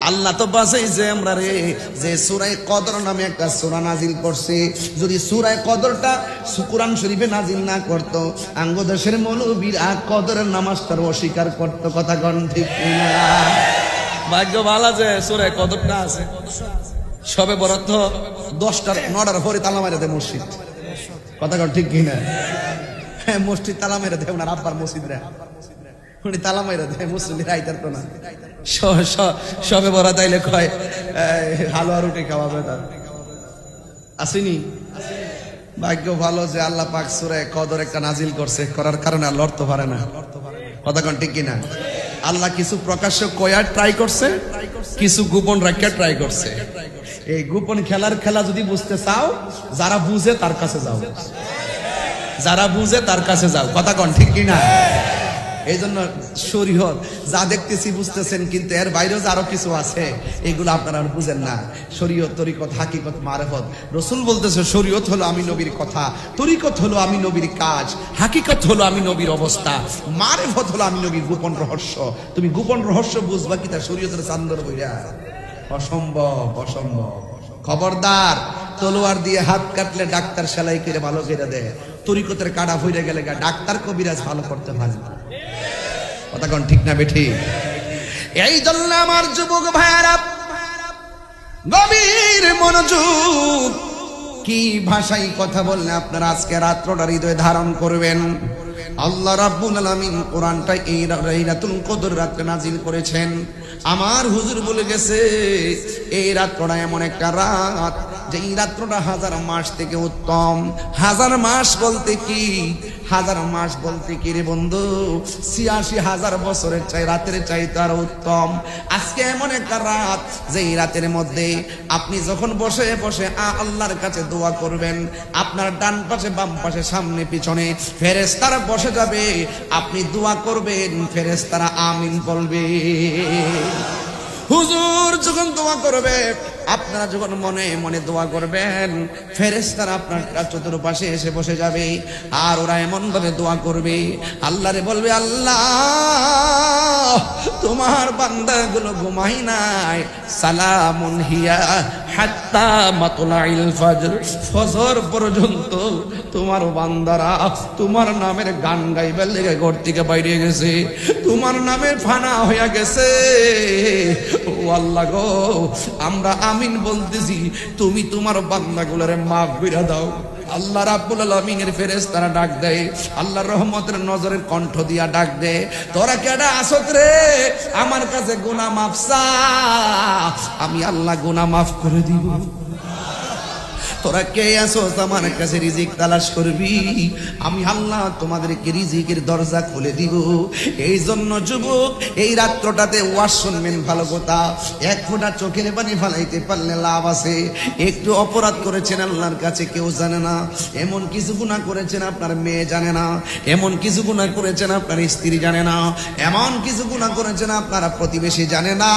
আল্লাহ তো বাঁচাইছে আমরা রে, যে সূরা কদর নামে একটা সূরা নাজিল করছে। যদি সূরা কদরটা কুরআন শরীফে নাজিল না করত, আঙ্গ দেশের মৌলবীরা কদরের নামাজটার অস্বীকার করত। কথা কোন ঠিক না? ভাগ্য ভালো যে সূরা কদরটা আছে। সবে বরাত 10টার 9টার পরে তালা মাইরা দেয় মসজিদ। কথা কোন ঠিক কিনা? হ্যাঁ, মসজিদ তালা মাইরা দেয়। ওনার আব্বার মসজিদরা উনি তালা মাইরা দেয়, মুসলিমরা আইতার তো না। সবে বরাত আইলে কয় হালুয়া রুটি খাওয়াবে। তার আসেনি? ভাগ্য ভালো যে আল্লাহ পাক সূরা কদর একটা নাজিল করছে, করার কারণে আর লড়তে পারে না। কথা কোন ঠিক কিনা? আল্লাহ কিছু প্রকাশ্য কয়ার ট্রাই করছে, কিছু গোপন রাখিয়া ট্রাই করছে। এই গোপন খেলার খেলা যদি বুঝতে চাও, যারা বুঝে তার কাছে যাও, যারা বুঝে তার কাছে যাও। কথা কোন ঠিক কিনা? এই জন্য শরীয়ত যা দেখতেছি বুঝতেছেন, কিন্তু এর বাইরেও যে আরো কিছু আছে এগুলো আপনারা বুঝেন না। শরীয়ত, তরিকত, হাকিকত, মারেফত। রাসূল বলতেছে শরীয়ত হলো আমি নবীর কথা, তরিকত হলো আমি নবীর কাজ, হাকিকত হলো আমি নবীর অবস্থা, মারেফত হলো আমি নবীর গোপন রহস্য। তুমি গোপন রহস্য বুঝবা কি তা শরীয়তের চান্দর বইরা? অসম্ভব, অসম্ভব। খবরদার, তলোয়ার দিয়ে হাত কাটলে ডাক্তার সেলাই করে ভালো করে দেয়, তরিকতের কাটা হইরে গেলে ডাক্তার কবিরাজ ভালো করতে পারে না। কথা কোন ঠিক না বেঠি? এই জন্য আমার যুবক ভাইরা গভীর মনোযোগ, কি ভাষায় কথা বললে আপনারা আজকে রাত্রটা হৃদয়ে ধারণ করবেন। আল্লাহ রাব্বুল আলামিন কোরআনটা এই লাইলাতুল কদর রাতে নাজিল করেছেন। আমার হুজুর বলে গেছে এই রাতটা এমন একটা রাত যে এই রাতটা 1000 মাস থেকে উত্তম। 1000 মাস বলতে কি? 1000 মাস বলতে কি রে বন্ধু? ৮৬,০০০ বছরের চাই রাতের চাইতে আর উত্তম। আজকে এমন একটা রাত যে এই রাতের মধ্যে আপনি যখন বসে বসে আল্লাহর কাছে দোয়া করবেন, আপনার ডান পাশে বাম পাশে সামনে পিছনে ফেরেশতারা বসে যাবে, আপনি দোয়া করবেন, ফেরেশতারা আমিন বলবে। হুজুর যখন দোয়া করবে, আপনারা যখন মনে মনে দোয়া করবেন, ফেরেশতারা আপনার চতুর্পাশে এসে বসে যাবে, আর ওরা এমন ভাবে দোয়া করবে, আল্লাহরে বলবে আল্লাহ তোমার বান্দাগুলো ঘুমাই নাই, সালামুন হিয়া হাত্তা মাতলাইল ফজর, ফজর পর্যন্ত তোমার বান্দারা তোমার নামের গান গাইবার লেগে ঘর থেকে বাইরে গেছে, তোমার নামে ফানা হইয়া গেছে। ও আল্লাহ গো, আমরা আমিন বলতেছি, তুমি তোমার বান্দাগুলোরে মাফ কইরা দাও। আল্লাহ রাব্বুল আলামিনের ফেরেশতারা ডাক দেয়, আল্লাহর রহমতের নজরের কণ্ঠ দিয়া ডাক দেয়, তোরা কেডা আসত রে আমার কাছে গুনাহ মাফ চা, আমি আল্লাহ গুনাহ মাফ করে দিব। তোরা কে আসো আমার কাছে রিজিক তালাশ করবি, আমি আল্লাহ তোমাদেরকে রিজিকের দরজা খুলে দিব। এই জন্য যুবক এই রাত্রটাতে ওয়াজ শুনবেন ভালো কথা। এক ফোঁটা চোখের পানি ফালাইতে পারলে লাভ আছে। একটু অপরাধ করেছেন আল্লাহর কাছে কেউ জানে না, এমন কিছু গুনাহ করেছেন আপনার মেয়ে জানে না, এমন কিছু গুনাহ করেছেন আপনার স্ত্রী জানে না, এমন কিছু গুনাহ করেছেন আপনার প্রতিবেশী জানে না,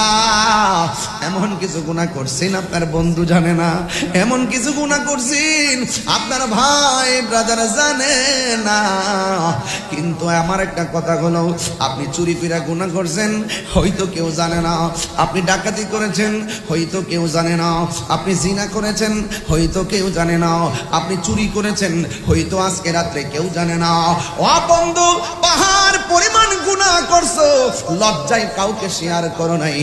এমন কিছু গুনাহ করছেন আপনার বন্ধু জানে না, এমন কিছু গুনাহ করছেন আপনার ভাই ব্রাদার জানে না। কিন্তু আমার একটা কথা হলো, আপনি চুরি করে গুনাহ করছেন হয়তো কেউ জানে না, আপনি ডাকাতি করেছেন হয়তো কেউ জানে না, আপনি জিনা করেছেন হয়তো কেউ জানে না, আপনি চুরি করেছেন হয়তো আজকে রাত্রে কেউ জানে না। ও বন্ধু, পাহাড় পরিমাণ গুনাহ করছো, লজ্জায় কাউকে শেয়ার করো নাই।